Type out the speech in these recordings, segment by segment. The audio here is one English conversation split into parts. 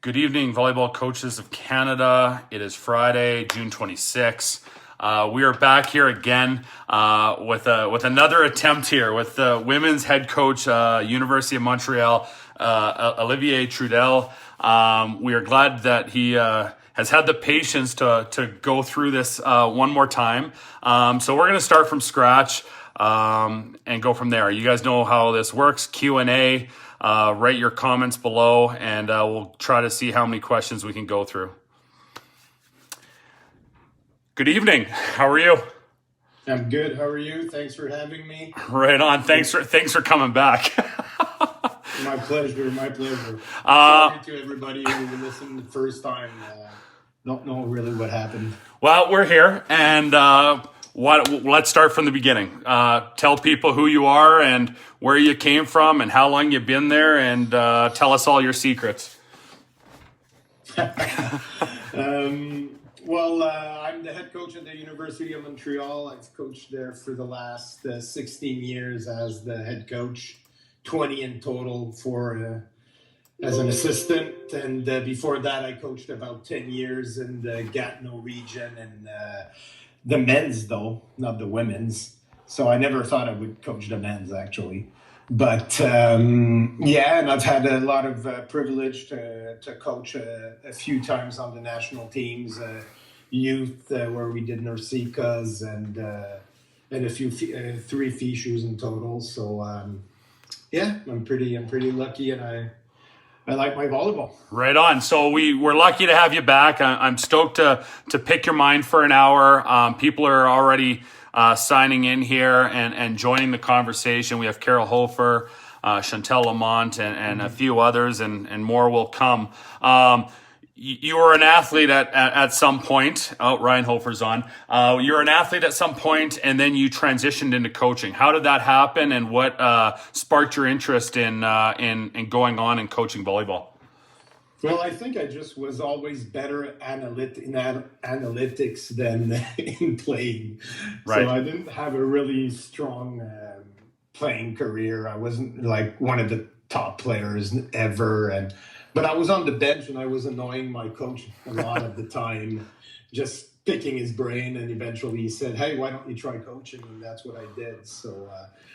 Good evening, volleyball coaches of Canada. It is Friday, June 26th. We are back here again with another attempt here with the women's head coach, University of Montreal, Olivier Strudel. We are glad that he has had the patience to go through this one more time. So we're going to start from scratch and go from there. You guys know how this works. Q&A. Write your comments below, and we'll try to see how many questions we can go through. Good evening. How are you? I'm good. How are you? Thanks for having me. Right on. Thanks for coming back. My pleasure. Sorry to everybody who listened the first time. Don't know really what happened. Well, we're here, and let's start from the beginning. Tell people who you are and where you came from and how long you've been there, and tell us all your secrets. I'm the head coach at the University of Montreal. I've coached there for the last 16 years as the head coach, 20 in total as an assistant. And before that, I coached about 10 years in the Gatineau region and the men's, though, not the women's. So I never thought I would coach the men's, actually. But and I've had a lot of privilege to coach a few times on the national teams, youth where we did VCOCs and a few 3 fiches in total. So I'm pretty lucky, and I like my volleyball. Right on. So we're lucky to have you back. I'm stoked to pick your mind for an hour. People are already signing in here and joining the conversation. We have Carol Hofer, Chantel Lamont, and a few others, and more will come. You were an athlete at some point. Oh, Ryan Hofer's on. You were an athlete at some point, and then you transitioned into coaching. How did that happen, and what sparked your interest in going on and coaching volleyball? Well, I think I just was always better in analytics than in playing. Right. So I didn't have a really strong playing career. I wasn't like one of the top players ever, but I was on the bench and I was annoying my coach a lot of the time, just picking his brain. And eventually he said, "Hey, why don't you try coaching?" And that's what I did. So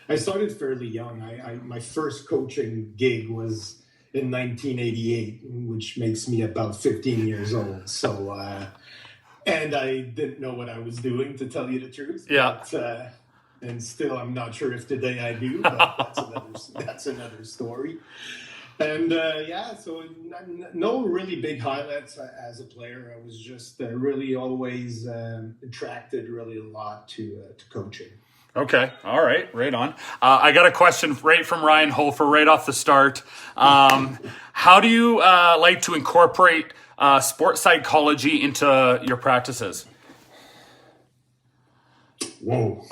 I started fairly young. My first coaching gig was in 1988, which makes me about 15 years old. So, and I didn't know what I was doing, to tell you the truth. Yeah. But, and still, I'm not sure if today I do, but that's another story. And so no really big highlights as a player. I was just really always attracted really a lot to coaching. Okay. All right. Right on. I got a question right from Ryan Hofer right off the start. How do you like to incorporate sports psychology into your practices? Whoa.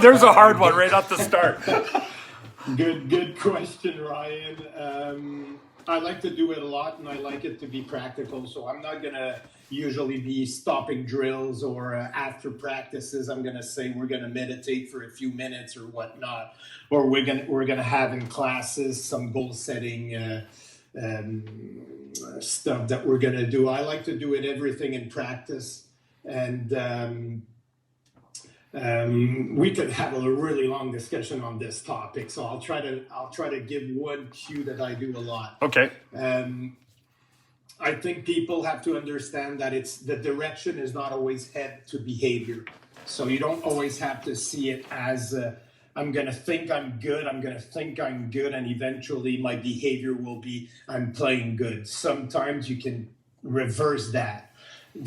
There's a hard one right off the start. Good question, Ryan. I like to do it a lot, and I like it to be practical. So I'm not going to usually be stopping drills or after practices. I'm going to say we're going to meditate for a few minutes or whatnot, or we're going to have in classes some goal setting stuff that we're going to do. I like to do everything in practice, and we could have a really long discussion on this topic, so I'll try to give one cue that I do a lot. Okay. I think people have to understand that the direction is not always head to behavior. So you don't always have to see it as I'm going to think I'm good, and eventually my behavior will be I'm playing good. Sometimes you can reverse that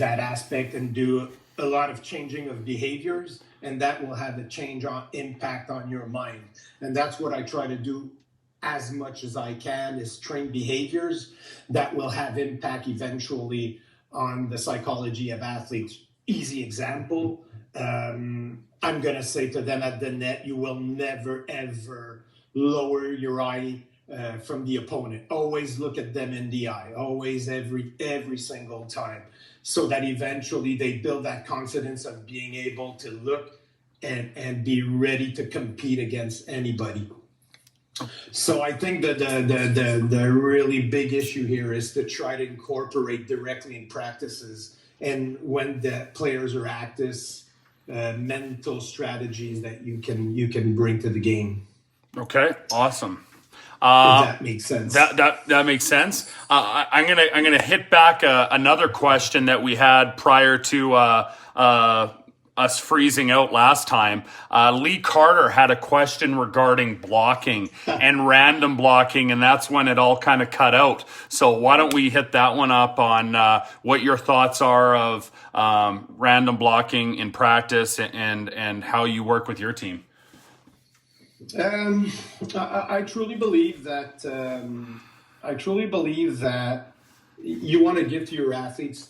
aspect and do a lot of changing of behaviors, and that will have a impact on your mind. And that's what I try to do as much as I can, is train behaviors that will have impact eventually on the psychology of athletes. Easy example, I'm going to say to them at the net, you will never, ever lower your eye from the opponent. Always look at them in the eye, always, every single time, so that eventually they build that confidence of being able to look and be ready to compete against anybody. So I think that the really big issue here is to try to incorporate directly in practices and when the players are at this mental strategies that you can bring to the game. Okay, awesome. If that makes sense. That makes sense. I'm gonna hit back another question that we had prior to us freezing out last time. Lee Carter had a question regarding blocking and random blocking, and that's when it all kind of cut out. So why don't we hit that one up on what your thoughts are of random blocking in practice and how you work with your team? I truly believe that you want to give to your athletes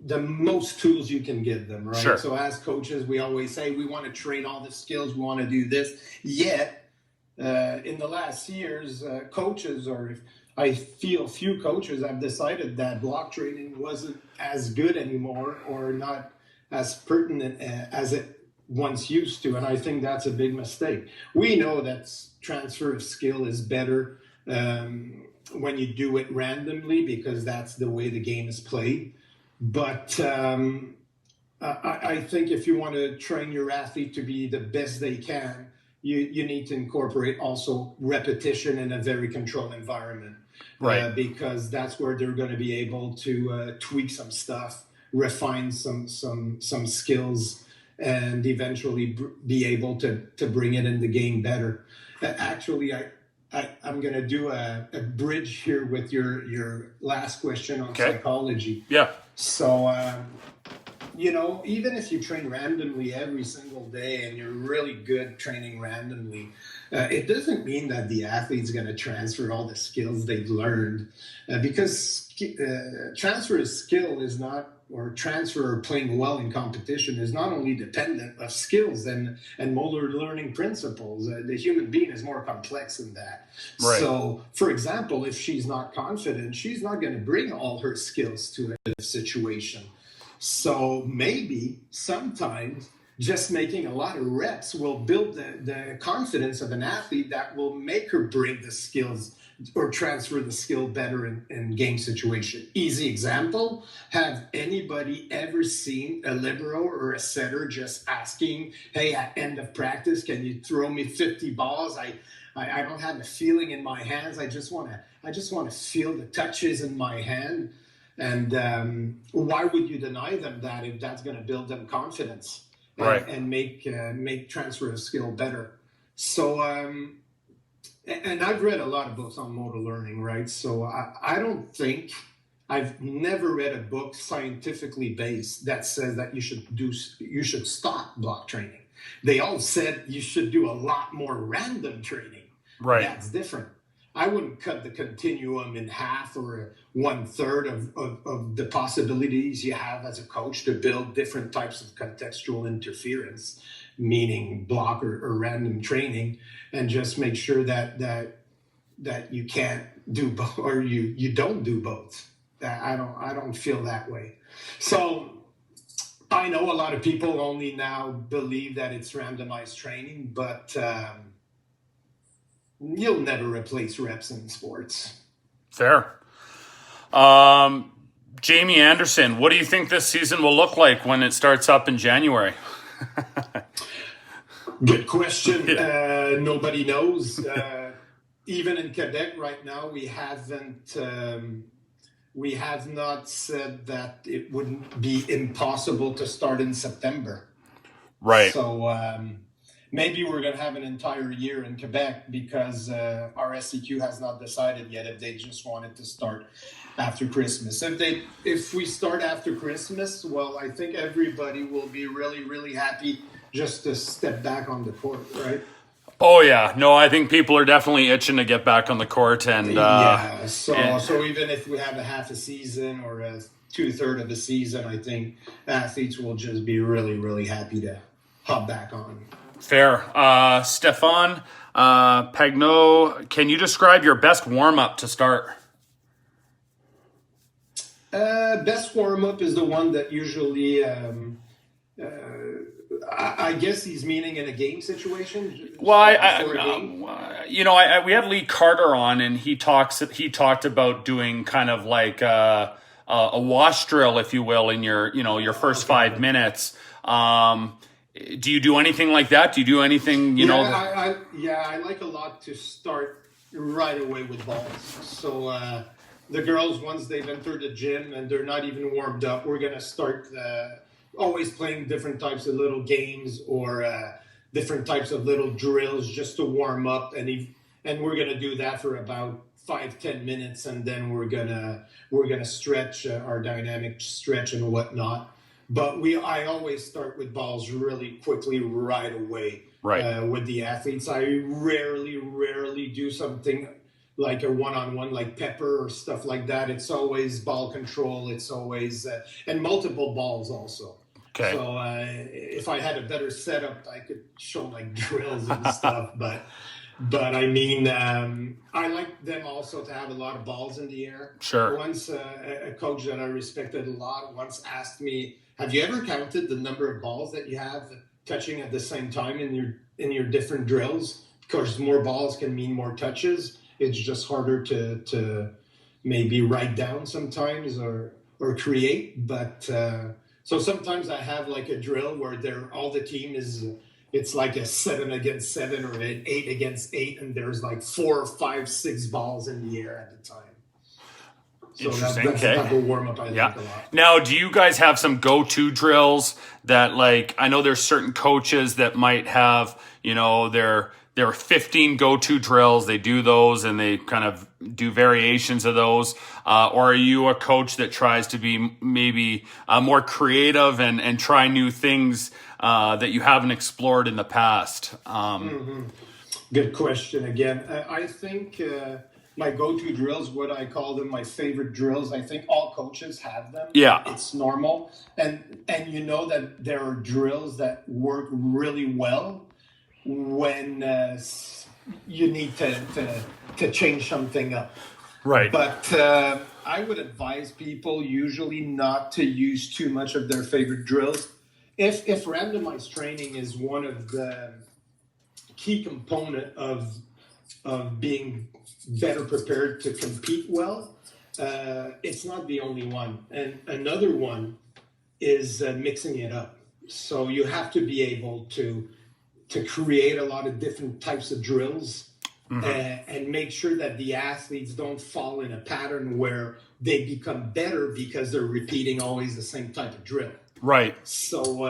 the most tools you can give them, right? Sure. So as coaches, we always say we want to train all the skills, we want to do this. Yet, in the last years, coaches, or I feel few coaches have decided that block training wasn't as good anymore or not as pertinent as it once used to. And I think that's a big mistake. We know that transfer of skill is better when you do it randomly because that's the way the game is played. But I think if you want to train your athlete to be the best they can, you need to incorporate also repetition in a very controlled environment. Right. Because that's where they're going to be able to tweak some stuff, refine some skills, and eventually be able to bring it in the game better. Actually, I'm going to do a bridge here with your last question on psychology. Yeah. So, even if you train randomly every single day and you're really good training randomly, it doesn't mean that the athlete's going to transfer all the skills they've learned because transfer of skill is not, or transfer or playing well in competition is not only dependent of skills and motor learning principles. The human being is more complex than that. Right. So, for example, if she's not confident, she's not going to bring all her skills to a situation. So maybe sometimes just making a lot of reps will build the confidence of an athlete that will make her bring the skills or transfer the skill better in game situation. Easy example, have anybody ever seen a libero or a setter just asking, hey, at end of practice, can you throw me 50 balls? I don't have a feeling in my hands. I just want to feel the touches in my hand. And why would you deny them that if that's going to build them confidence and make transfer of skill better? So, and I've read a lot of books on motor learning, right? So I've never read a book scientifically based that says that you should stop block training. They all said you should do a lot more random training. Right. That's different. I wouldn't cut the continuum in half or 1/3 of the possibilities you have as a coach to build different types of contextual interference, meaning block or random training, and just make sure that you can't do both or you don't do both. I don't feel that way. So I know a lot of people only now believe that it's randomized training, but you'll never replace reps in sports. Fair. Jamie Anderson, what do you think this season will look like when it starts up in January? Good question. Nobody knows. Even in Quebec right now, we have not said that it wouldn't be impossible to start in September. Right. So maybe we're going to have an entire year in Quebec because our SCQ has not decided yet if they just wanted to start after Christmas. If we start after Christmas, well, I think everybody will be really, really happy just to step back on the court, right? Oh, yeah. No, I think people are definitely itching to get back on the court. So even if we have a half a season or a 2/3 of a season, I think athletes will just be really, really happy to hop back on. Fair. Stefan Pagnot, can you describe your best warm-up to start? Best warm-up is the one that usually I guess he's meaning in a game situation. Well, Before a game? we had Lee Carter on, and he talked about doing kind of like a wash drill, if you will, in your first 5 minutes. Do you do anything like that? Do you do anything? I like a lot to start right away with balls. So the girls, once they've entered the gym and they're not even warmed up, we're gonna start always playing different types of little games or different types of little drills just to warm up, and we're gonna do that for about 5-10 minutes, and then we're gonna stretch our dynamic stretch and whatnot. But I always start with balls really quickly right away. Right. With the athletes, I rarely do something like a one-on-one like pepper or stuff like that. It's always ball control. It's always and multiple balls also. Okay. So if I had a better setup, I could show like drills and stuff. But I mean, I like them also to have a lot of balls in the air. Sure. Once a coach that I respected a lot once asked me, "Have you ever counted the number of balls that you have touching at the same time in your different drills? Because more balls can mean more touches. It's just harder to maybe write down sometimes or create. But so sometimes I have like a drill where all the team is, it's like a 7 against 7 or an 8 against 8, and there's like 4, 5, 6 balls in the air at the time. So Interesting. that's the type of warm-up I like a lot. Now, do you guys have some go-to drills that, like, I know there's certain coaches that might have, there are 15 go-to drills. They do those and they kind of do variations of those. Or are you a coach that tries to be maybe more creative and try new things that you haven't explored in the past? Good question again. I think my go-to drills, what I call them, my favorite drills, I think all coaches have them. Yeah. It's normal. And you know that there are drills that work really well when you need to change something up. Right. But I would advise people usually not to use too much of their favorite drills. If randomized training is one of the key component of being better prepared to compete well, it's not the only one. And another one is mixing it up. So you have to be able to create a lot of different types of drills, and make sure that the athletes don't fall in a pattern where they become better because they're repeating always the same type of drill. Right. So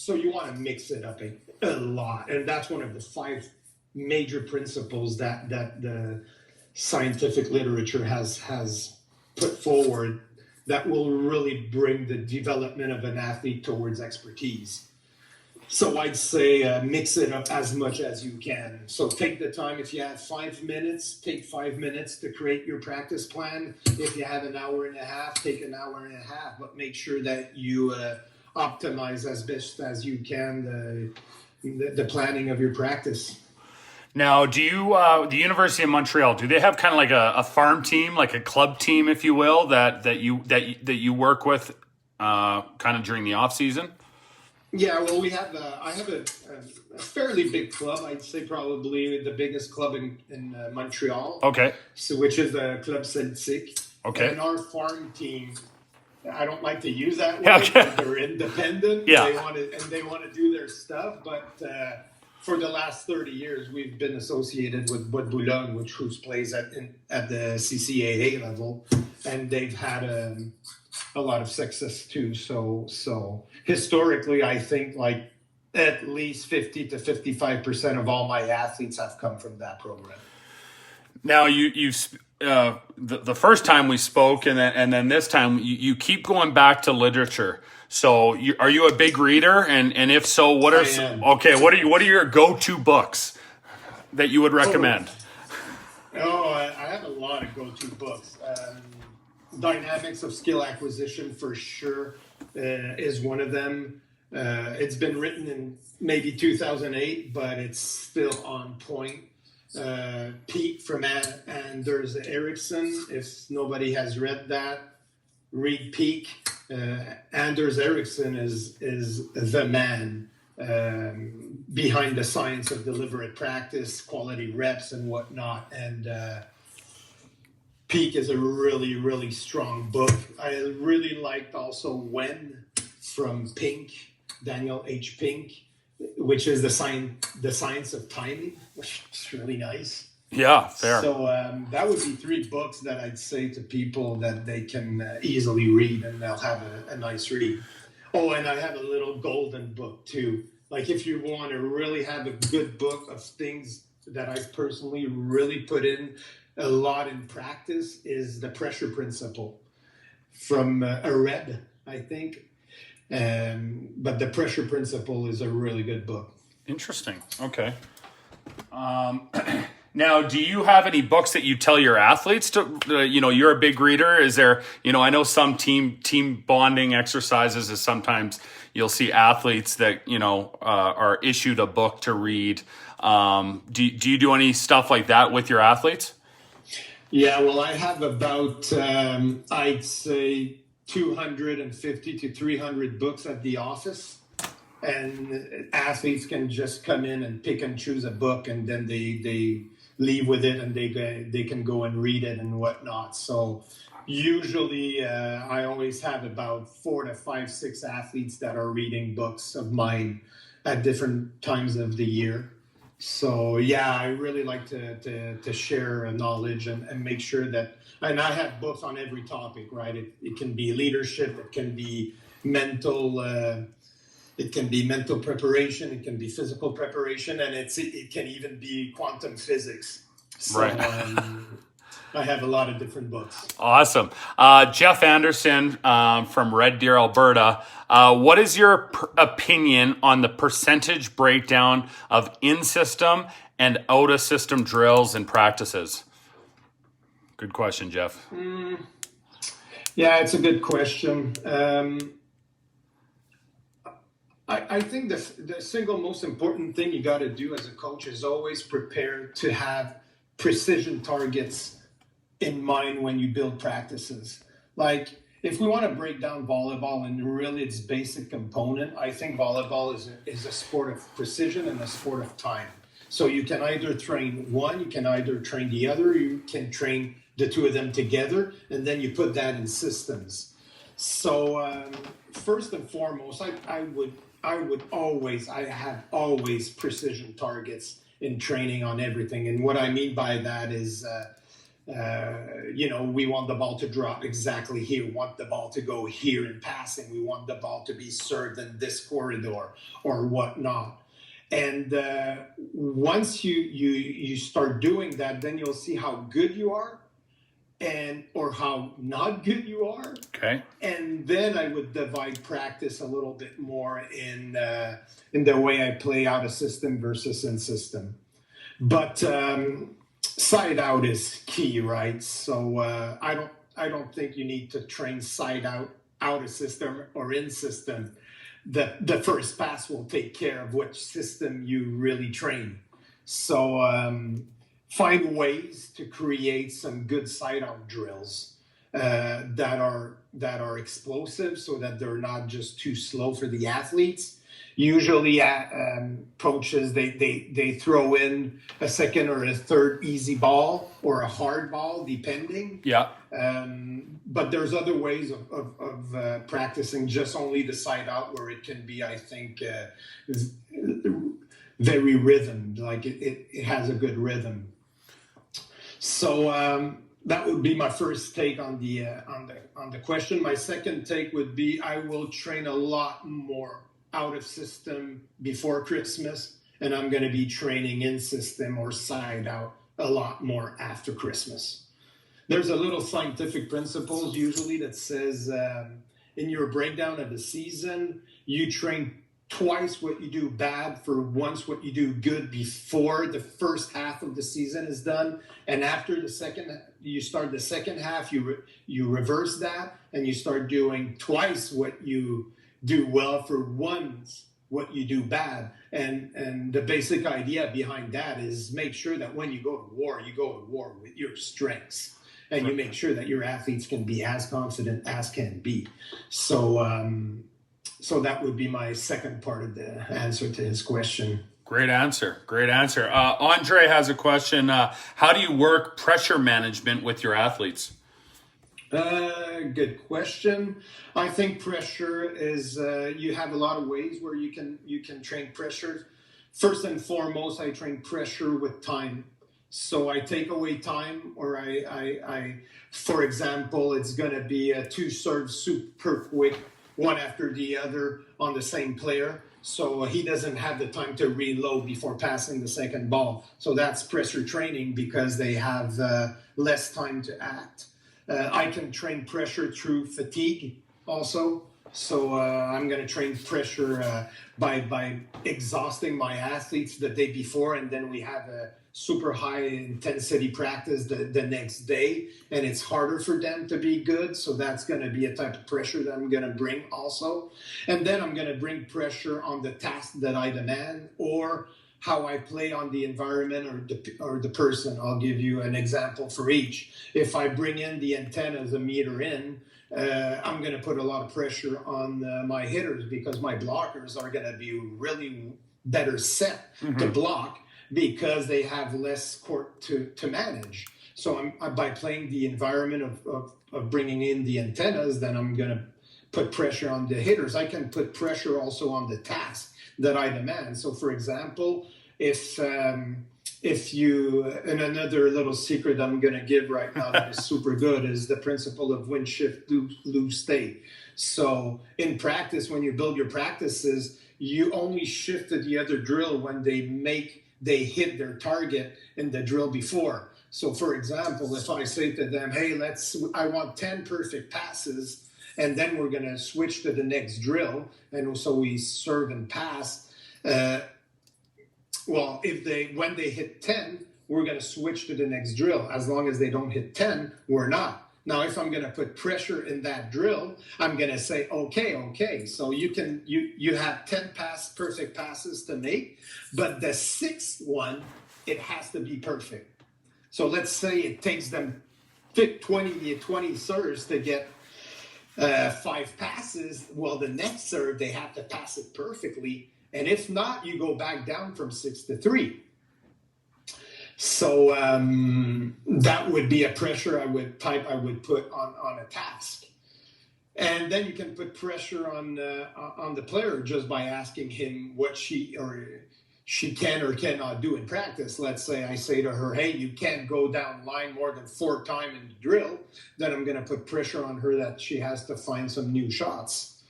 you want to mix it up a lot, and that's one of the 5 major principles that the scientific literature has put forward that will really bring the development of an athlete towards expertise. So I'd say mix it up as much as you can. So take the time. If you have 5 minutes, take 5 minutes to create your practice plan. If you have an hour and a half, take an hour and a half. But make sure that you optimize as best as you can the planning of your practice. Now, do you, the University of Montreal, do they have kind of like a farm team, like a club team, if you will, that you work with kind of during the off season? Yeah, well, I have a fairly big club. I'd say probably the biggest club in Montreal. Okay. So, which is the Club Celtic. Okay. And our farm team, I don't like to use that word, Okay. but they're independent. Yeah. They want to do their stuff, but for the last 30 years, we've been associated with Bois de Boulogne, who plays at the CCAA level, and they've had a lot of success too. So historically, I think like at least 50 to 55% of all my athletes have come from that program. Now the first time we spoke, and then this time you keep going back to literature. So are you a big reader? And if so, what are your go-to books that you would recommend? I have a lot of go-to books. Dynamics of Skill Acquisition for sure is one of them. It's been written in maybe 2008, but it's still on point. Peak from Anders Ericsson. If nobody has read that, read Peak. Anders Ericsson is the man behind the science of deliberate practice, quality reps, and whatnot. And Peak is a really, really strong book. I really liked also When from Pink, Daniel H. Pink, which is the science of timing, which is really nice. Yeah, fair. So that would be 3 books that I'd say to people that they can easily read, and they'll have a nice read. Oh, and I have a little golden book too. Like if you want to really have a good book of things that I've personally really put in a lot in practice, is The Pressure Principle from Areb, I think. But The Pressure Principle is a really good book. Interesting. Okay. Now, do you have any books that you tell your athletes to, you're a big reader. Is there, I know some team bonding exercises is sometimes you'll see athletes that, are issued a book to read. Do you do any stuff like that with your athletes? Yeah, well, I have about, I'd say 250 to 300 books at the office. And athletes can just come in and pick and choose a book, and then they leave with it, and they can go and read it and whatnot. So usually I always have about 4 to 5, 6 athletes that are reading books of mine at different times of the year. So yeah, I really like to share knowledge and make sure that, and I have books on every topic, right? It can be leadership, it can be mental. It can be mental preparation, it can be physical preparation, and it can even be quantum physics. So, right. I have a lot of different books. Awesome. Jeff Anderson from Red Deer, Alberta. What is your opinion on the percentage breakdown of in-system and out-of-system drills and practices? Good question, Jeff. Yeah, it's a good question. I think the single most important thing you got to do as a coach is always prepare to have precision targets in mind when you build practices. Like if we want to break down volleyball and really its basic component, I think volleyball is a sport of precision and a sport of time. So you can either train one, you can either train the other, you can train the two of them together, and then you put that in systems. So first and foremost, I have always precision targets in training on everything. And what I mean by that is, we want the ball to drop exactly here. We want the ball to go here in passing. We want the ball to be served in this corridor or whatnot. And once you start doing that, then you'll see how good you are or how not good you are. Okay. And then I would divide practice a little bit more in the way I play out a system versus in system. But side out is key, right? So I don't think you need to train side out of system or in system. The first pass will take care of which system you really train. So find ways to create some good side out drills that are explosive, so that they're not just too slow for the athletes. Usually coaches, they throw in a second or a third easy ball or a hard ball, depending. Yeah. But there's other ways of practicing just only the side out, where it can be, I think, very rhythmed. Like it has a good rhythm. So that would be my first take on the question. My second take would be, I will train a lot more out of system before Christmas, and I'm going to be training in system or side out a lot more after Christmas. There's a little scientific principles usually that says in your breakdown of the season, you train twice what you do bad for once what you do good before the first half of the season is done. And after you start the second half, you reverse that, and you start doing twice what you do well for once what you do bad. And the basic idea behind that is make sure that when you go to war with your strengths, and you make sure that your athletes can be as confident as can be. So So that would be my second part of the answer to his question. Great answer. Great answer. Andre has a question. How do you work pressure management with your athletes? Good question. I think pressure is, you have a lot of ways where you can train pressure. First and foremost, I train pressure with time. So I take away time, or I for example, it's going to be a 2 serves super quick, one after the other on the same player. So he doesn't have the time to reload before passing the second ball. So that's pressure training because they have less time to act. I can train pressure through fatigue also. So I'm going to train pressure by exhausting my athletes the day before, and then we have a super high intensity practice the next day, and it's harder for them to be good. So that's going to be a type of pressure that I'm going to bring also. And then I'm going to bring pressure on the task that I demand, or how I play on the environment or the person. I'll give you an example for each. If I bring in the antennas a meter in, I'm going to put a lot of pressure on my hitters, because my blockers are going to be really better set to block, because they have less court to manage. So by playing the environment of bringing in the antennas, then I'm going to put pressure on the hitters. I can put pressure also on the task that I demand. So for example, if you, and another little secret I'm going to give right now that is super good, is the principle of win, shift, lose, stay. So in practice, when you build your practices, you only shift to the other drill when they hit their target in the drill before. So for example, if I say to them, hey, I want 10 perfect passes, and then we're going to switch to the next drill, and so we serve and pass. Well, when they hit 10, we're going to switch to the next drill. As long as they don't hit 10, we're not. Now, if I'm going to put pressure in that drill, I'm going to say, okay. So you have 10 perfect passes to make, but the sixth one, it has to be perfect. So let's say it takes them 20 serves to get 5 passes. Well, the next serve, they have to pass it perfectly. And if not, you go back down from 6 to 3. So that would be a pressure I would put on a task. And then you can put pressure on the player just by asking him what she can or cannot do in practice. Let's say I say to her, hey, you can't go down line more than 4 times in the drill. Then I'm going to put pressure on her that she has to find some new shots.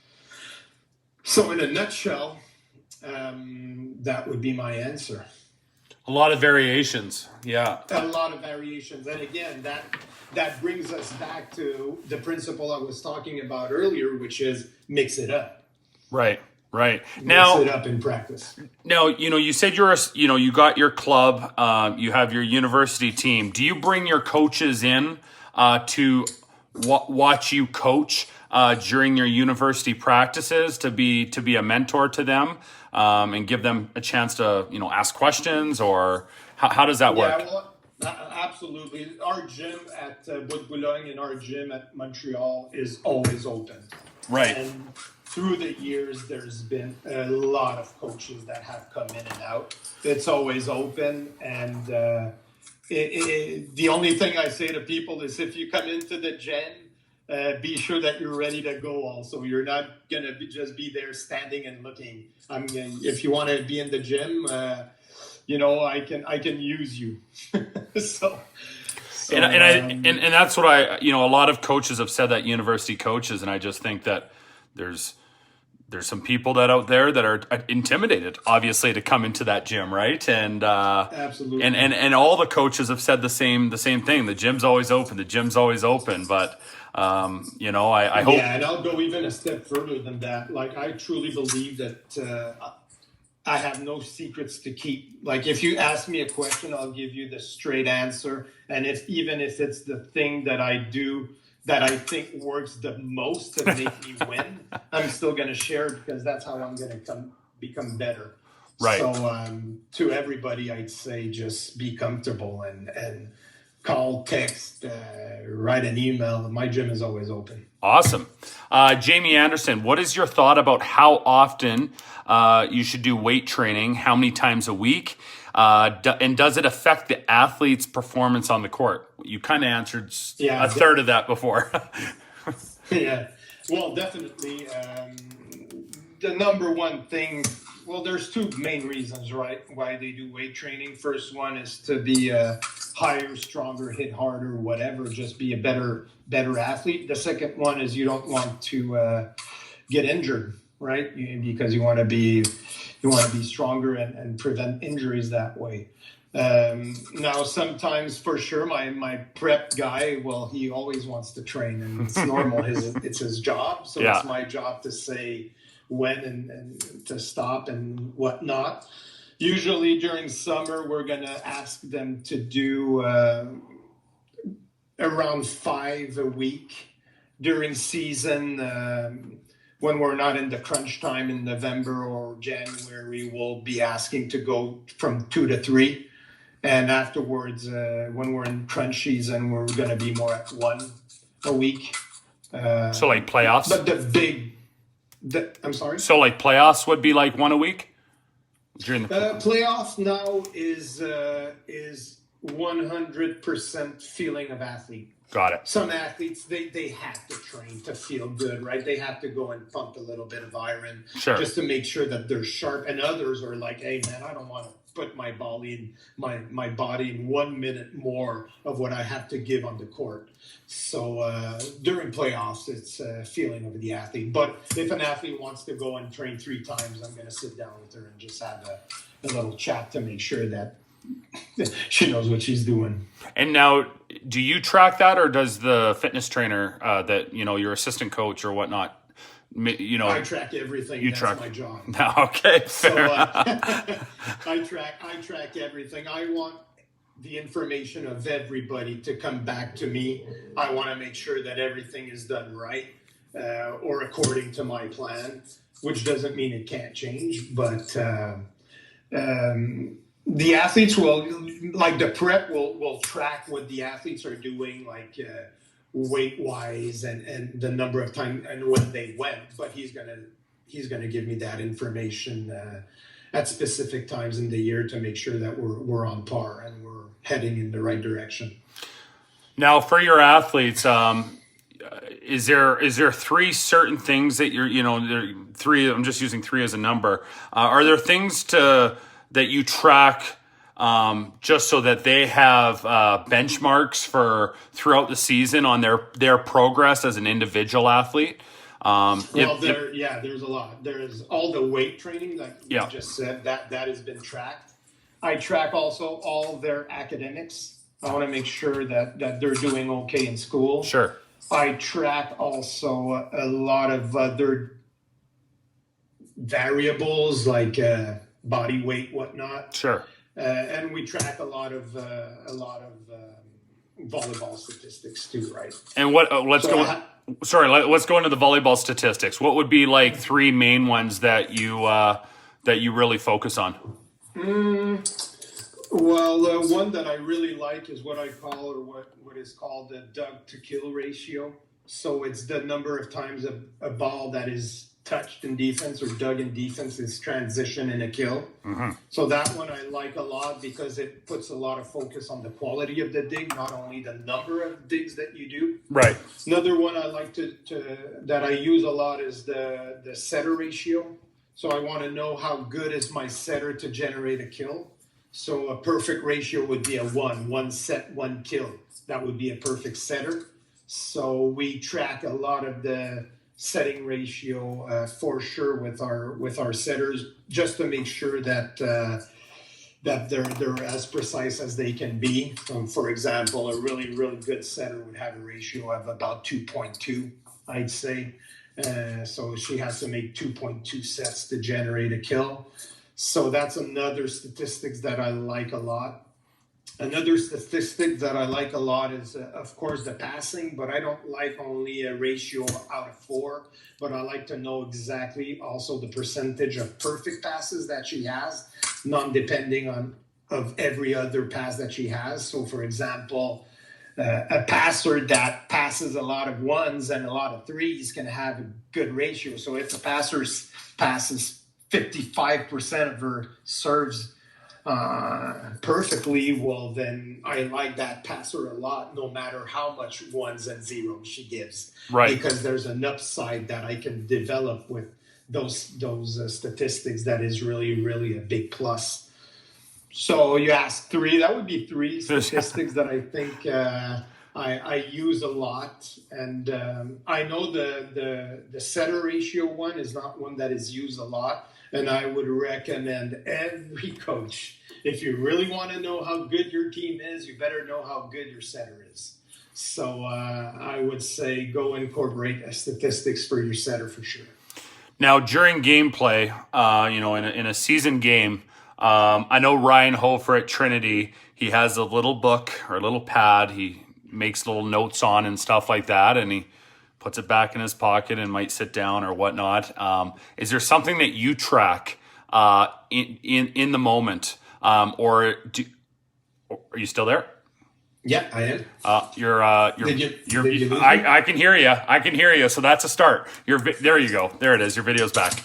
So in a nutshell, that would be my answer. A lot of variations. Yeah. A lot of variations. And again, that brings us back to the principle I was talking about earlier, which is mix it up. Right. Mix it up in practice. Now, you said you got your club, you have your university team. Do you bring your coaches in to watch you coach during your university practices, to be a mentor to them, and give them a chance to ask questions, or how does that work? Yeah, well, absolutely. Our gym at Boulogne and our gym at Montreal is always open. Right. And through the years, there's been a lot of coaches that have come in and out. It's always open, and the only thing I say to people is, if you come into the gym, be sure that you're ready to go also. You're not going to just be there standing and looking. If you want to be in the gym, I can use you. And that's what a lot of coaches have said, that university coaches, and I just think that there's some people that out there that are intimidated, obviously, to come into that gym, right? And absolutely, and all the coaches have said the same thing. The gym's always open. But I hope. Yeah, and I'll go even a step further than that. Like, I truly believe that I have no secrets to keep. Like, if you ask me a question, I'll give you the straight answer. And even if it's the thing that I do that I think works the most to make me win, I'm still going to share it, because that's how I'm going to become better. Right. So to everybody, I'd say just be comfortable and call, text, write an email. My gym is always open. Awesome. Jamie Anderson, what is your thought about how often you should do weight training? How many times a week? And does it affect the athlete's performance on the court? You kind of answered a third of that before. Yeah, well, definitely. The number one thing, well, there's two main reasons, right, why they do weight training. First one is to be higher, stronger, hit harder, whatever, just be a better athlete. The second one is you don't want to get injured, right? Because you want to be stronger and prevent injuries that way. Now, sometimes for sure, my prep guy, well, he always wants to train, and it's normal. It's his job, so it's my job to say when and to stop and whatnot. Usually during summer, we're going to ask them to do around 5 a week. During season, when we're not in the crunch time in November or January, we'll be asking to go from 2 to 3. And afterwards, when we're in crunch season, we're going to be more at 1 a week. So like playoffs? But I'm sorry? So like playoffs would be like 1 a week? During the playoffs now is 100% feeling of athlete. Got it. Some athletes, they have to train to feel good, right? They have to go and pump a little bit of iron just to make sure that they're sharp. And others are like, hey, man, I don't want to put my body in 1 minute more of what I have to give on the court. So during playoffs, it's a feeling of the athlete. But if an athlete wants to go and train 3 times, I'm going to sit down with her and just have a little chat to make sure that she knows what she's doing. And now, do you track that, or does the fitness trainer that, your assistant coach or whatnot, I track everything. That's my job. Okay, fair. I track everything. I want the information of everybody to come back to me. I want to make sure that everything is done right or according to my plan, which doesn't mean it can't change. But the athletes will, like the prep will track what the athletes are doing, like weight-wise and the number of times and when they went. But he's gonna give me that information at specific times in the year to make sure that we're on par and we're heading in the right direction. Now, for your athletes, is there 3 certain things that there 3? I'm just using 3 as a number. Are there things that you track just so that they have benchmarks for throughout the season on their progress as an individual athlete? There's a lot. There's all the weight training that you just said that has been tracked. I track also all their academics. I want to make sure that they're doing okay in school. Sure. I track also a lot of other variables like body weight, whatnot. Sure. And we track a lot of volleyball statistics too, right? And let's go into the volleyball statistics. What would be like 3 main ones that you really focus on? Well, one that I really like is what I call, or what is called the dug to kill ratio. So it's the number of times a ball that is touched in defense or dug in defense is transition in a kill. Mm-hmm. So that one I like a lot because it puts a lot of focus on the quality of the dig, not only the number of digs that you do. Right. Another one I like that I use a lot is the setter ratio. So I want to know how good is my setter to generate a kill. So a perfect ratio would be a 1 set, 1 kill. That would be a perfect setter. So we track a lot of the setting ratio for sure with our setters, just to make sure that they're as precise as they can be. For example, a really, really good setter would have a ratio of about 2.2, I'd say. So she has to make 2.2 sets to generate a kill. So that's another statistics that I like a lot. Another statistic that I like a lot is, of course, the passing, but I don't like only a ratio out of 4, but I like to know exactly also the percentage of perfect passes that she has, non-depending of every other pass that she has. So, for example, a passer that passes a lot of ones and a lot of threes can have a good ratio. So if the passer passes 55% of her serves perfectly, well, then I like that passer a lot, no matter how much ones and zeros she gives. Right. Because there's an upside that I can develop with those statistics that is really, really a big plus. So you asked three. That would be three statistics that I think I use a lot. And I know the setter ratio one is not one that is used a lot. And I would recommend every coach, if you really want to know how good your team is, you better know how good your setter is. So I would say go incorporate statistics for your setter for sure. Now, during gameplay, in a season game, I know Ryan Hofer at Trinity, he has a little book or a little pad he makes little notes on and stuff like that, and he puts it back in his pocket and might sit down or whatnot. Is there something that you track in the moment, or are you still there? Yeah, I am. I can hear you. I can hear you. So that's a start. There you go. There it is. Your video's back.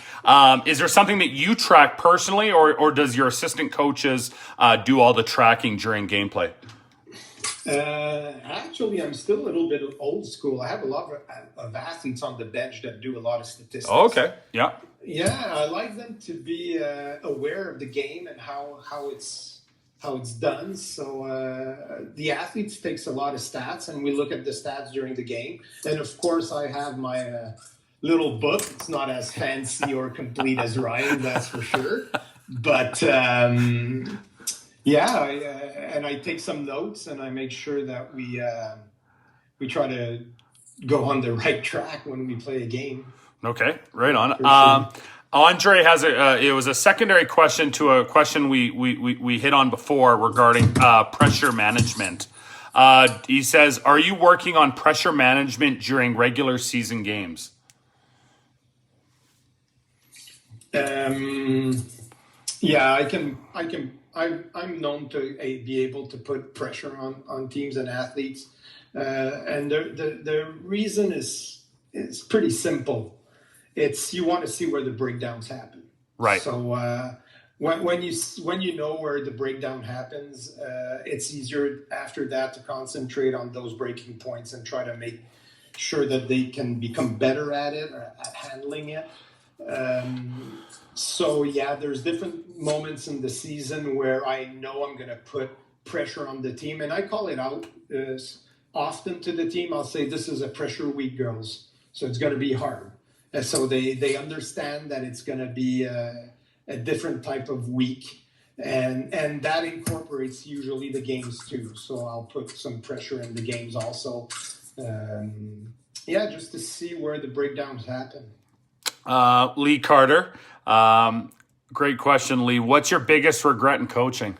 Is there something that you track personally, or does your assistant coaches do all the tracking during gameplay? Actually, I'm still a little bit old school. I have a lot of athletes on the bench that do a lot of statistics. Oh, okay. Yeah. Yeah, I like them to be aware of the game and how it's done. So the athletes takes a lot of stats, and we look at the stats during the game. And of course, I have my little book. It's not as fancy or complete as Ryan, that's for sure. But and I take some notes, and I make sure that we try to go on the right track when we play a game. Okay, right on. Andre has it was a secondary question to a question we hit on before regarding pressure management. He says, are you working on pressure management during regular season games? Yeah, I can. I'm known to be able to put pressure on teams and athletes, and the reason is pretty simple. It's you want to see where the breakdowns happen. Right. So when you know where the breakdown happens, it's easier after that to concentrate on those breaking points and try to make sure that they can become better at it, or at handling it. So yeah, there's different moments in the season where I know I'm going to put pressure on the team, and I call it out often to the team. I'll say, this is a pressure week, girls, so it's going to be hard. So they understand that it's going to be a different type of week, and that incorporates usually the games too. So I'll put some pressure in the games also. Just to see where the breakdowns happen. Lee Carter, great question, Lee. What's your biggest regret in coaching?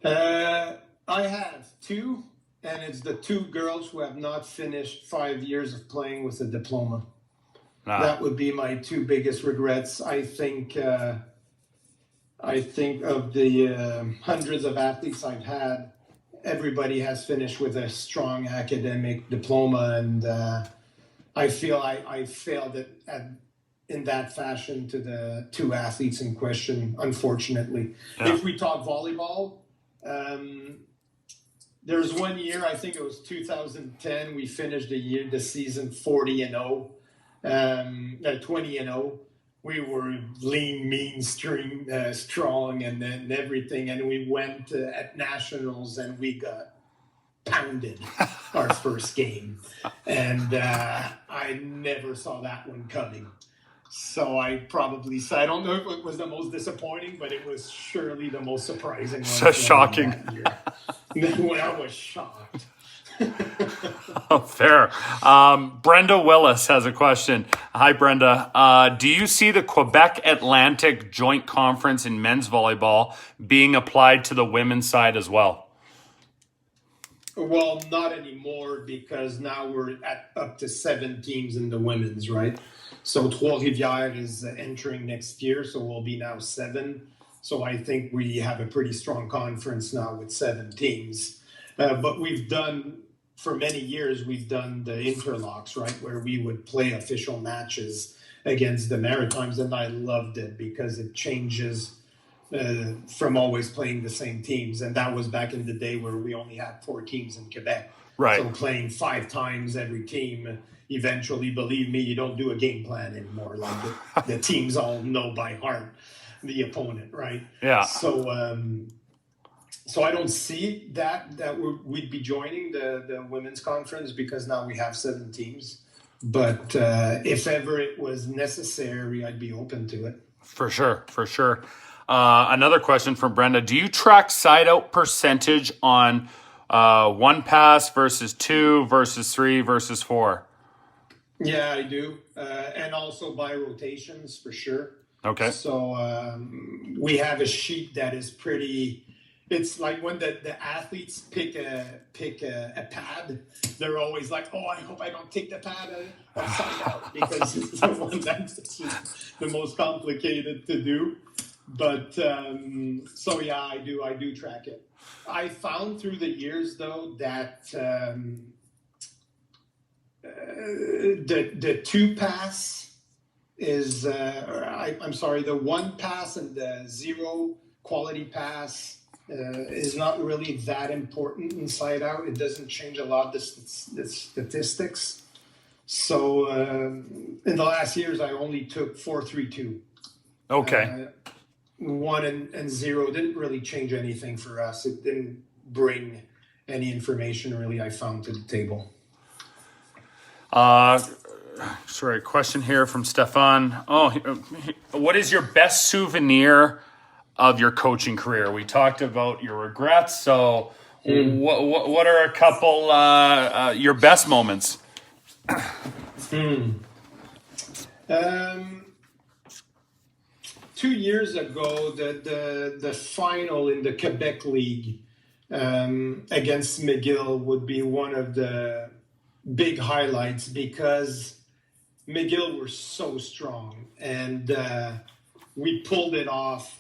I have two. And it's the two girls who have not finished 5 years of playing with a diploma. That would be my two biggest regrets. I think of the hundreds of athletes I've had, everybody has finished with a strong academic diploma, and I feel I failed in that fashion to the two athletes in question, unfortunately. Yeah. If we talk volleyball, there's 1 year, I think it was 2010, we finished the season 40-0, 20-0. We were lean, mean, strong, and then everything. And we went at nationals, and we got pounded our first game. And I never saw that one coming. So I probably say, I don't know if it was the most disappointing, but it was surely the most surprising one. So shocking. When I was shocked. Oh, fair. Brenda Willis has a question. Hi, Brenda. Do you see the Quebec Atlantic Joint Conference in men's volleyball being applied to the women's side as well? Well, not anymore, because now we're at up to 7 teams in the women's, right? So Trois-Rivières is entering next year, so we'll be now 7. So I think we have a pretty strong conference now with 7 teams. But for many years, we've done the interlocks, right, where we would play official matches against the Maritimes, and I loved it because it changes from always playing the same teams. And that was back in the day where we only had 4 teams in Quebec. Right. So playing 5 times every team, eventually, believe me, you don't do a game plan anymore. Like the teams all know by heart the opponent, right? Yeah. So I don't see that we'd be joining the women's conference because now we have 7 teams. But if ever it was necessary, I'd be open to it. For sure. Another question from Brenda. Do you track side out percentage on 1 pass versus 2 versus 3 versus 4? Yeah, I do. And also by rotations for sure. Okay. So we have a sheet that is pretty... It's like when the athletes pick a pad, they're always like, "Oh, I hope I don't take the pad side out," because it's the one that's the most complicated to do. But so yeah, I do track it. I found through the years though that the 2 pass is the 1 pass and the 0 quality pass is not really that important inside out. It doesn't change a lot the statistics. So in the last years, I only took 4-3-2. Okay. 1 and 0 didn't really change anything for us. It didn't bring any information really I found to the table. Sorry, question here from Stefan. Oh, what is your best souvenir of your coaching career? We talked about your regrets. So what are a couple your best moments? 2 years ago, the final in the Quebec League against McGill would be one of the big highlights because McGill were so strong and we pulled it off,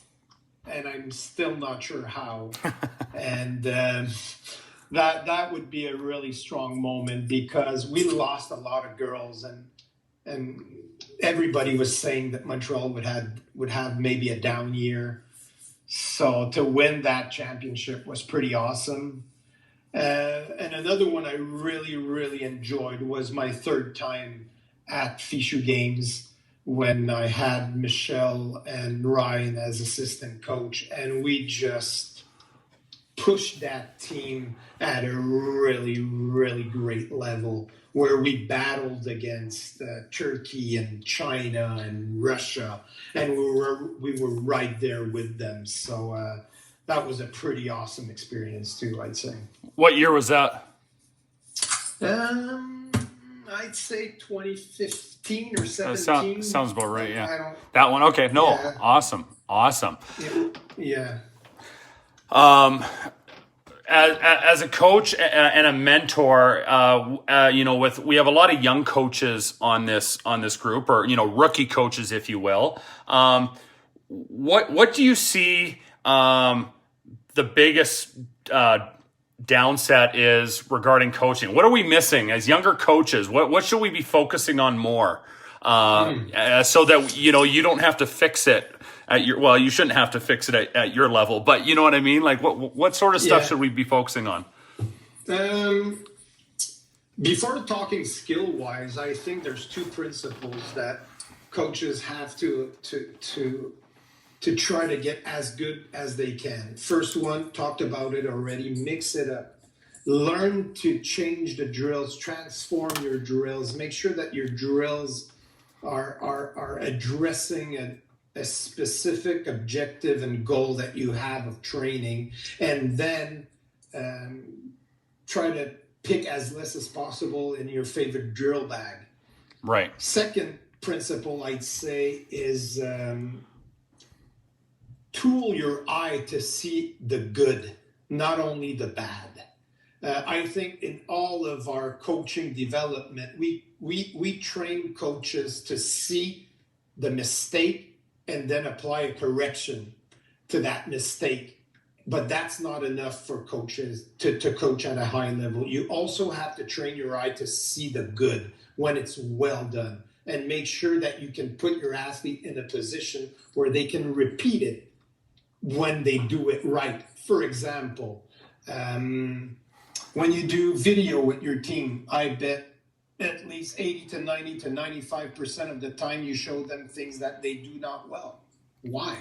and I'm still not sure how. And that would be a really strong moment because we lost a lot of girls, and everybody was saying that Montreal would have maybe a down year. So to win that championship was pretty awesome. And another one I really, really enjoyed was my 3rd time at Fichu Games when I had Michelle and Ryan as assistant coach, and we just pushed that team at a really, really great level where we battled against Turkey and China and Russia, and we were right there with them. So that was a pretty awesome experience too, I'd say. What year was that? I'd say 2015 or 17. Sounds about right, yeah. That one, okay. No, yeah. Awesome. Yeah. As a coach and a mentor, we have a lot of young coaches on this group, or rookie coaches, if you will. What do you see the biggest downset is regarding coaching? What are we missing as younger coaches? What should we be focusing on more so that you don't have to fix it at your, you shouldn't have to fix it at your level, but you know what I mean? Like what sort of stuff should we be focusing on? Before talking skill wise, I think there's 2 principles that coaches have to try to get as good as they can. First one, talked about it already, mix it up. Learn to change the drills, transform your drills, make sure that your drills are addressing a specific objective and goal that you have of training, and then try to pick as less as possible in your favorite drill bag. Right. Second principle, I'd say, is tool your eye to see the good, not only the bad. I think in all of our coaching development, we train coaches to see the mistake and then apply a correction to that mistake. But that's not enough for coaches to coach at a high level. You also have to train your eye to see the good when it's well done, and make sure that you can put your athlete in a position where they can repeat it when they do it right. For example, when you do video with your team, I bet at least 80 to 90 to 95% of the time you show them things that they do not well. Why?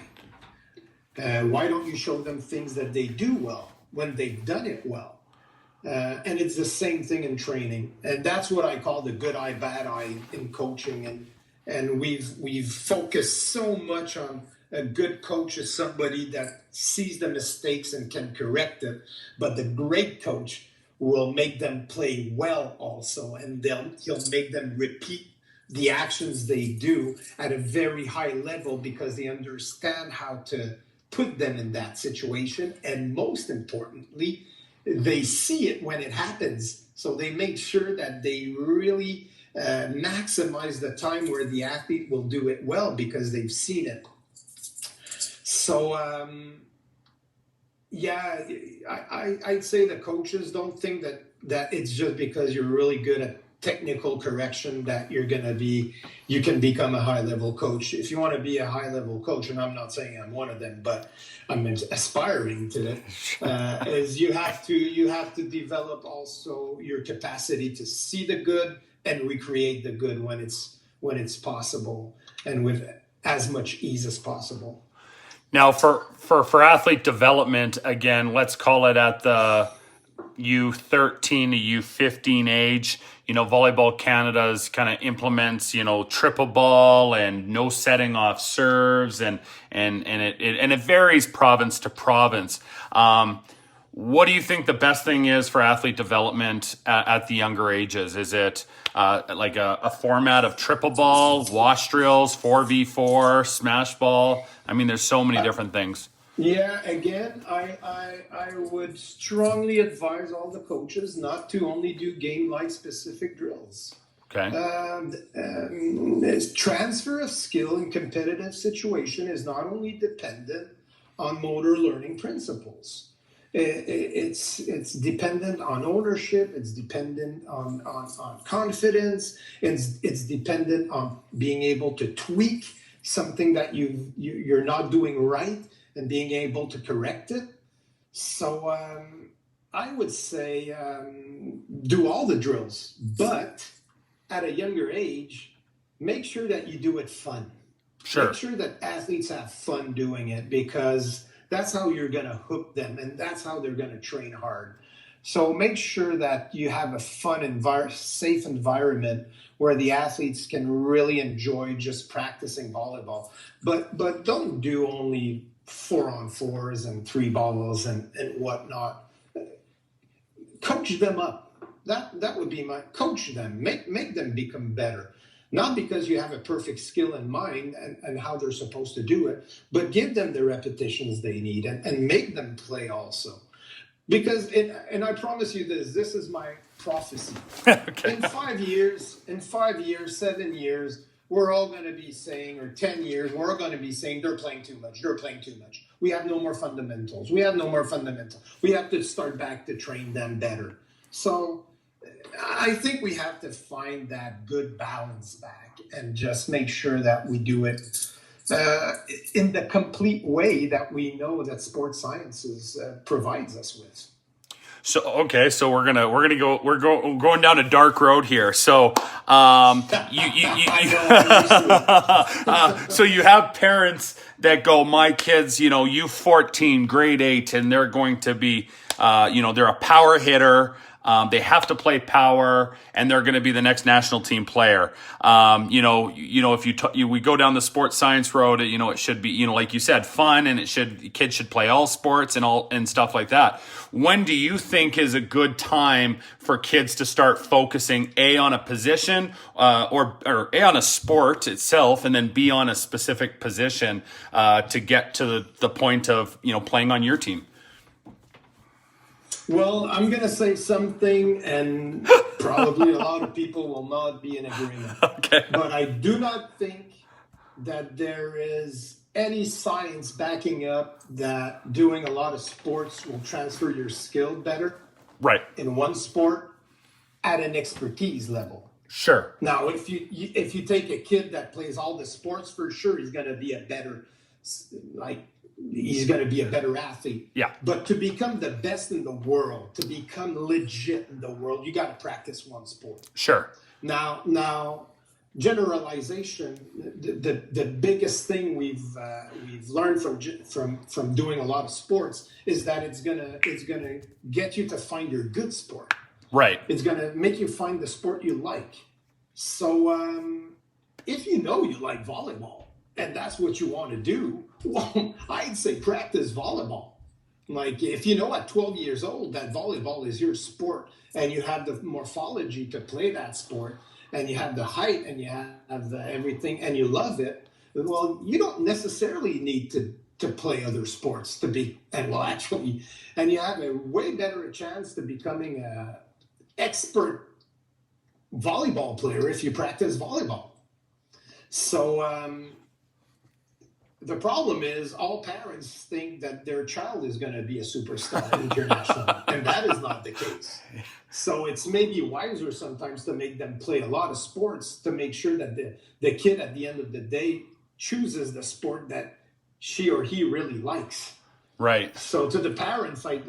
Why don't you show them things that they do well when they've done it well? And it's the same thing in training. And that's what I call the good eye, bad eye in coaching. And we've focused so much on a good coach is somebody that sees the mistakes and can correct it. But the great coach will make them play well also. And he'll make them repeat the actions they do at a very high level, because they understand how to put them in that situation. And most importantly, they see it when it happens. So they make sure that they really maximize the time where the athlete will do it well, because they've seen it. So, I'd say the coaches don't think that it's just because you're really good at technical correction that you can become a high level coach. If you want to be a high level coach, and I'm not saying I'm one of them, but I'm aspiring to it, is you have to develop also your capacity to see the good and recreate the good when it's possible, and with as much ease as possible. Now, for athlete development, again, let's call it at the U13 to U15 age, Volleyball Canada's kind of implements, triple ball and no setting off serves, and it varies province to province. What do you think the best thing is for athlete development at the younger ages? Is it like a format of triple ball, wash drills, 4v4, smash ball? I mean, there's so many different things. Yeah, again, I would strongly advise all the coaches not to only do game-like specific drills. Okay. Transfer of skill in competitive situation is not only dependent on motor learning principles. It's dependent on ownership. It's dependent on confidence. It's dependent on being able to tweak something that you're not doing right, and being able to correct it. So I would say do all the drills, but at a younger age, make sure that you do it fun. Sure. Make sure that athletes have fun doing it, because that's how you're going to hook them, and that's how they're going to train hard. So make sure that you have a fun, safe environment where the athletes can really enjoy just practicing volleyball. But don't do only 4-on-4s and 3 balls and whatnot. Coach them up. That would be coach them. Make them become better. Not because you have a perfect skill in mind and how they're supposed to do it, but give them the repetitions they need and make them play also. Because, and I promise you this is my prophecy. Okay. In 5 years, 7 years, we're all going to be saying, or 10 years, we're all going to be saying, they're playing too much. We have no more fundamentals. We have to start back to train them better. So I think we have to find that good balance back and just make sure that we do it in the complete way that we know that sports sciences provides us with. So okay, so we're going down a dark road here. So so you have parents that go, my kids, U14, grade 8, and they're going to be, they're a power hitter. They have to play power, and they're going to be the next national team player. If we go down the sports science road, it should be, like you said, fun, and kids should play all sports and stuff like that. When do you think is a good time for kids to start focusing A, on a position, or A, on a sport itself, and then B, on a specific position, to get to the point of, playing on your team? Well, I'm going to say something, and probably a lot of people will not be in agreement. Okay. But I do not think that there is any science backing up that doing a lot of sports will transfer your skill better Right. in one sport at an expertise level. Sure. Now, if you take a kid that plays all the sports, for sure he's going to be a better athlete. Yeah. But to become the best in the world, to become legit in the world, you got to practice one sport. Sure. Now, generalization. The biggest thing we've learned from doing a lot of sports is that it's gonna get you to find your good sport. Right. It's gonna make you find the sport you like. So if you know you like volleyball and that's what you want to do, well, I'd say practice volleyball. Like if you know at 12 years old that volleyball is your sport and you have the morphology to play that sport and you have the height and you have everything and you love it, well, you don't necessarily need to play other sports to be, and you have a way better chance to becoming a expert volleyball player if you practice volleyball. So the problem is all parents think that their child is going to be a superstar internationally, and that is not the case. So it's maybe wiser sometimes to make them play a lot of sports to make sure that the kid at the end of the day chooses the sport that she or he really likes. Right. So to the parents, I'd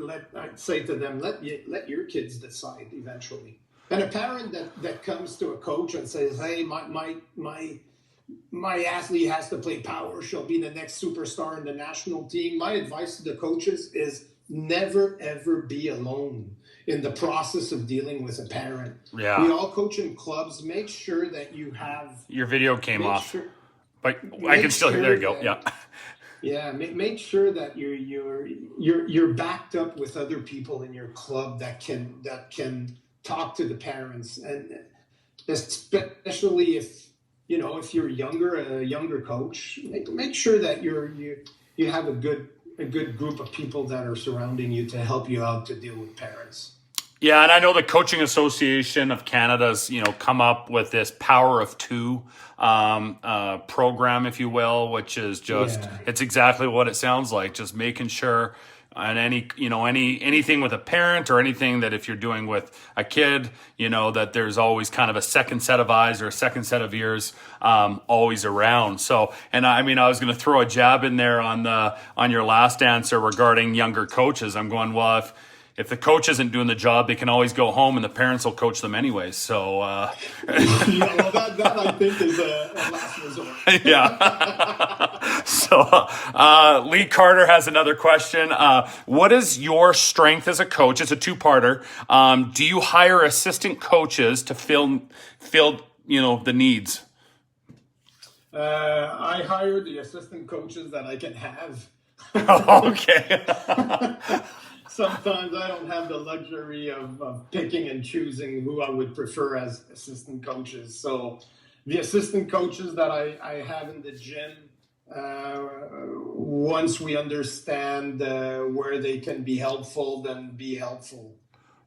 say to them, let your kids decide eventually. And a parent that comes to a coach and says, hey, my athlete has to play power, she'll be the next superstar in the national team. My advice to the coaches is never, ever be alone in the process of dealing with a parent. Yeah. We all coach in clubs. Make sure that you have... Your video came off. But I can still hear. There you go. Yeah. Yeah, make sure that you're backed up with other people in your club that can talk to the parents, and especially if you're a younger coach, make sure that you have a good group of people that are surrounding you to help you out to deal with parents. Yeah, and I know the Coaching Association of Canada's, come up with this Power of Two program, if you will, which is just, It's exactly what it sounds like, just making sure on anything with a parent or anything that if you're doing with a kid, that there's always kind of a second set of eyes or a second set of ears always around. So, and I was going to throw a jab in there on your last answer regarding younger coaches. I'm going, well, if the coach isn't doing the job, they can always go home and the parents will coach them anyways. So, that I think is a last resort. Yeah. So, Lee Carter has another question. What is your strength as a coach? It's a two-parter. Do you hire assistant coaches to fill the needs? I hire the assistant coaches that I can have. Okay. Sometimes I don't have the luxury of picking and choosing who I would prefer as assistant coaches. So the assistant coaches that I have in the gym, once we understand where they can be helpful, then be helpful.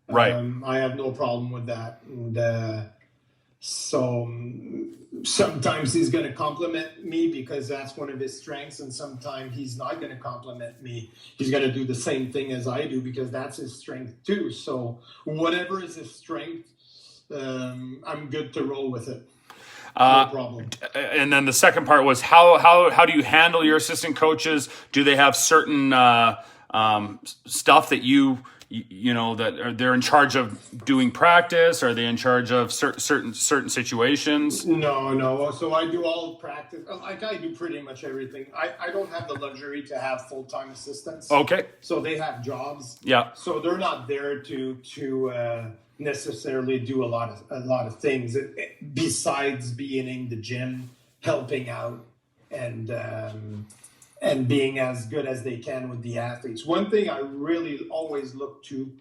Right. I have no problem with that. And, so sometimes he's going to compliment me because that's one of his strengths, and sometimes he's not going to compliment me. He's going to do the same thing as I do because that's his strength too. So whatever is his strength, I'm good to roll with it. No problem. And then the second part was how do you handle your assistant coaches? Do they have certain stuff that that they're in charge of doing practice? Are they in charge of certain situations? No. So I do all practice. Like I do pretty much everything. I don't have the luxury to have full-time assistants. Okay. So they have jobs. Yeah. So they're not there to necessarily do a lot of things besides being in the gym, helping out, and being as good as they can with the athletes. One thing I really always look to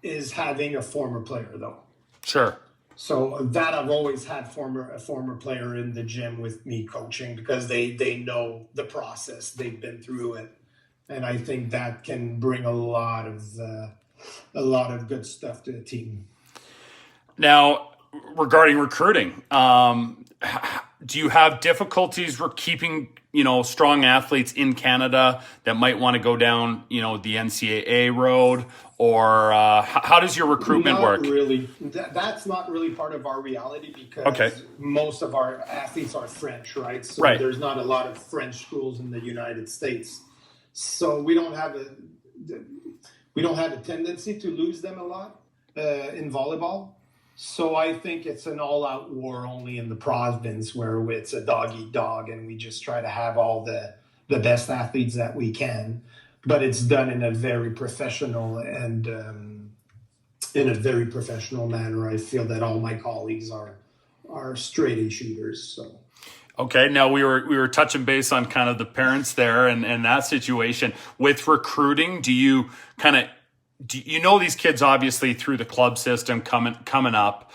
is having a former player, though. Sure. So that I've always had a former player in the gym with me coaching because they know the process, they've been through it, and I think that can bring a lot of good stuff to the team. Now, regarding recruiting, do you have difficulties keeping, strong athletes in Canada that might want to go down, the NCAA road, or how does your recruitment work? Not really. That's not really part of our reality because most of our athletes are French, right? So there's not a lot of French schools in the United States. So we don't have a tendency to lose them a lot in volleyball. So I think it's an all-out war only in the province where it's a dog-eat-dog, and we just try to have all the best athletes that we can. But it's done in a very professional and in a very professional manner. I feel that all my colleagues are straight A shooters. So. Okay, now we were touching base on kind of the parents there and that situation with recruiting. Do you these kids obviously through the club system coming up,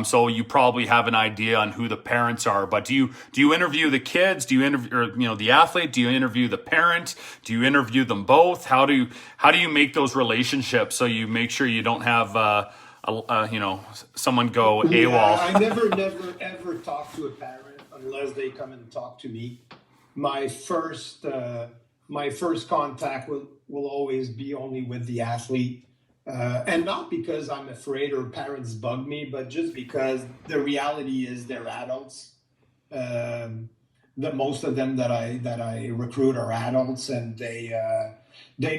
so you probably have an idea on who the parents are. But do you interview the kids? Do you interview the athlete? Do you interview the parent? Do you interview them both? How do you make those relationships so you make sure you don't have someone go AWOL? Yeah, I never ever talk to a parent unless they come and talk to me. My first contact will always be only with the athlete, and not because I'm afraid or parents bug me, but just because the reality is they're adults. The most of them that I recruit are adults, and they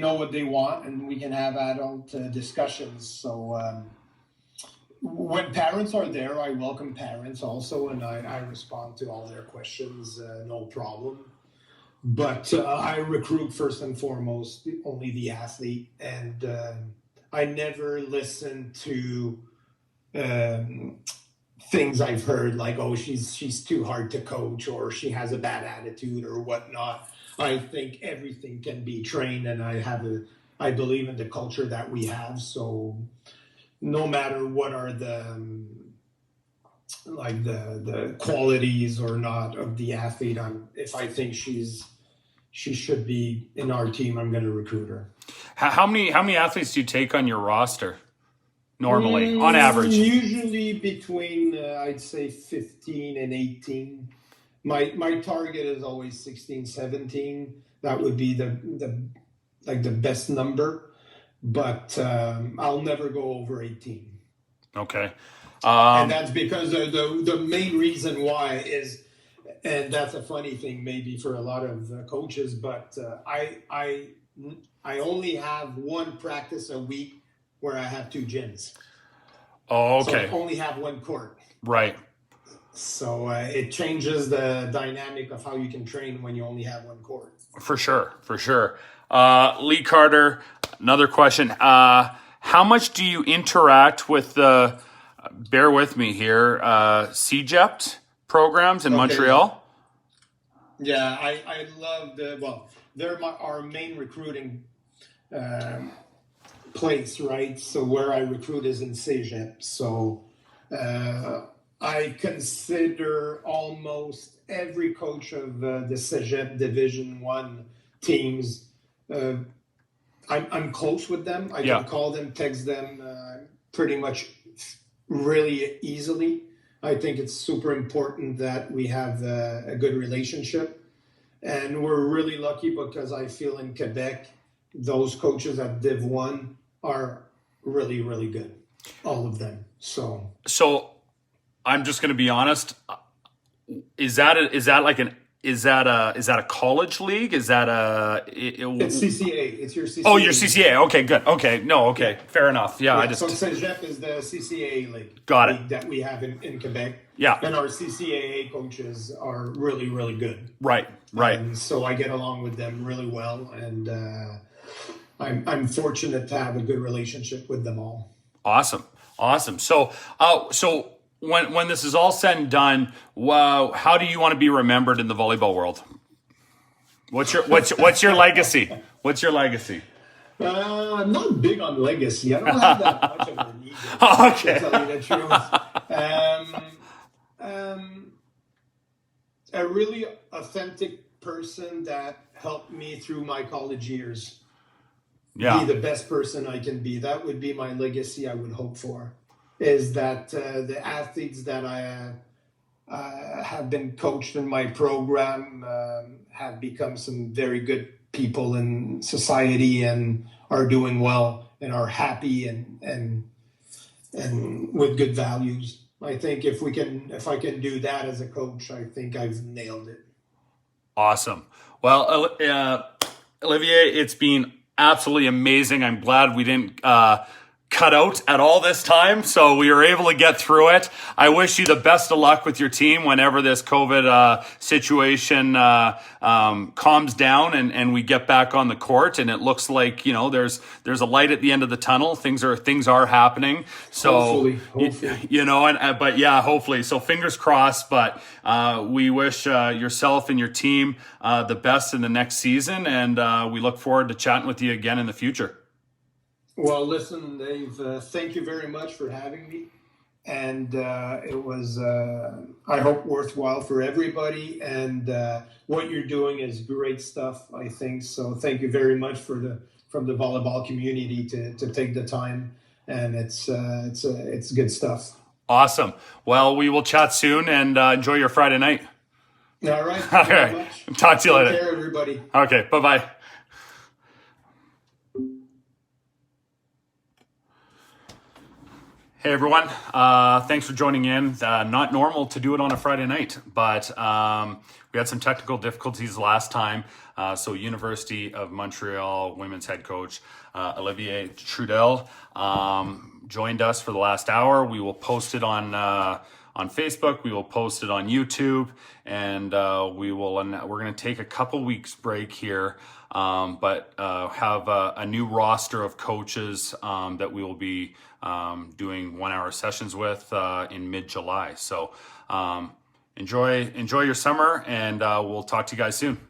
know what they want, and we can have adult discussions. So when parents are there, I welcome parents also, and I respond to all their questions, no problem. But I recruit first and foremost only the athlete, and I never listen to things I've heard like, oh, she's too hard to coach, or she has a bad attitude, or whatnot. I think everything can be trained, and I believe in the culture that we have. So no matter what are the qualities or not of the athlete, if I think she should be in our team, I'm going to recruit her. How many athletes do you take on your roster normally, on average? Usually between I'd say 15 and 18. My target is always 16, 17. That would be the best number, but I'll never go over 18. Okay. And that's because the main reason why is, and that's a funny thing maybe for a lot of coaches, but I only have one practice a week where I have 2 gyms. Oh, okay. So I only have one court. Right. So it changes the dynamic of how you can train when you only have one court. For sure. Lee Carter, another question. How much do you interact with the, bear with me here, CEGEP programs in Montreal? Yeah, I love they're our main recruiting place, right? So where I recruit is in CEGEP. So I consider almost every coach of the CEGEP Division 1 teams. I'm close with them. I can call them, text them pretty much really easily. I think it's super important that we have a good relationship. And we're really lucky because I feel in Quebec, those coaches at Div 1 are really, really good. All of them. So I'm just going to be honest. Is that a college league? Is that it's CCA. It's your CCA. Oh, your CCA. Okay, good. Okay. No, okay. Fair enough. Yeah. So CEGEP is the CCA league. Got it. That we have in Quebec. Yeah. And our CCAA coaches are really, really good. Right. And so I get along with them really well, and I'm fortunate to have a good relationship with them all. Awesome. So when this is all said and done, wow, how do you want to be remembered in the volleyball world? What's your legacy? What's your legacy? I'm not big on legacy. I don't have that much of an ego. Okay. To tell you the truth. A really authentic person that helped me through my college years. Yeah. Be the best person I can be. That would be my legacy I would hope for. Is that the athletes that have been coached in my program have become some very good people in society and are doing well and are happy and with good values. I think if I can do that as a coach, I think I've nailed it. Awesome. Well, Olivier, it's been absolutely amazing. I'm glad we didn't cut out at all this time, so we were able to get through it. I wish you the best of luck with your team whenever this COVID situation calms down and we get back on the court. And it looks like there's a light at the end of the tunnel. Things are happening. So hopefully. But yeah, hopefully. So fingers crossed. But we wish yourself and your team the best in the next season, and we look forward to chatting with you again in the future. Well, listen, Dave, thank you very much for having me. And it was, I hope, worthwhile for everybody. And what you're doing is great stuff, I think. So thank you very much from the volleyball community to take the time. And it's good stuff. Awesome. Well, we will chat soon, and enjoy your Friday night. All right. Thank you very much. Talk to you later. Take care, everybody. Okay. Bye-bye. Hey everyone, thanks for joining in. Not normal to do it on a Friday night, but we had some technical difficulties last time. So University of Montreal women's head coach Olivier Strudel joined us for the last hour. We will post it on Facebook. We will post it on YouTube, and we're going to take a couple weeks break here, but have a new roster of coaches that we will be doing 1 hour sessions with in mid-July. So enjoy your summer, and we'll talk to you guys soon.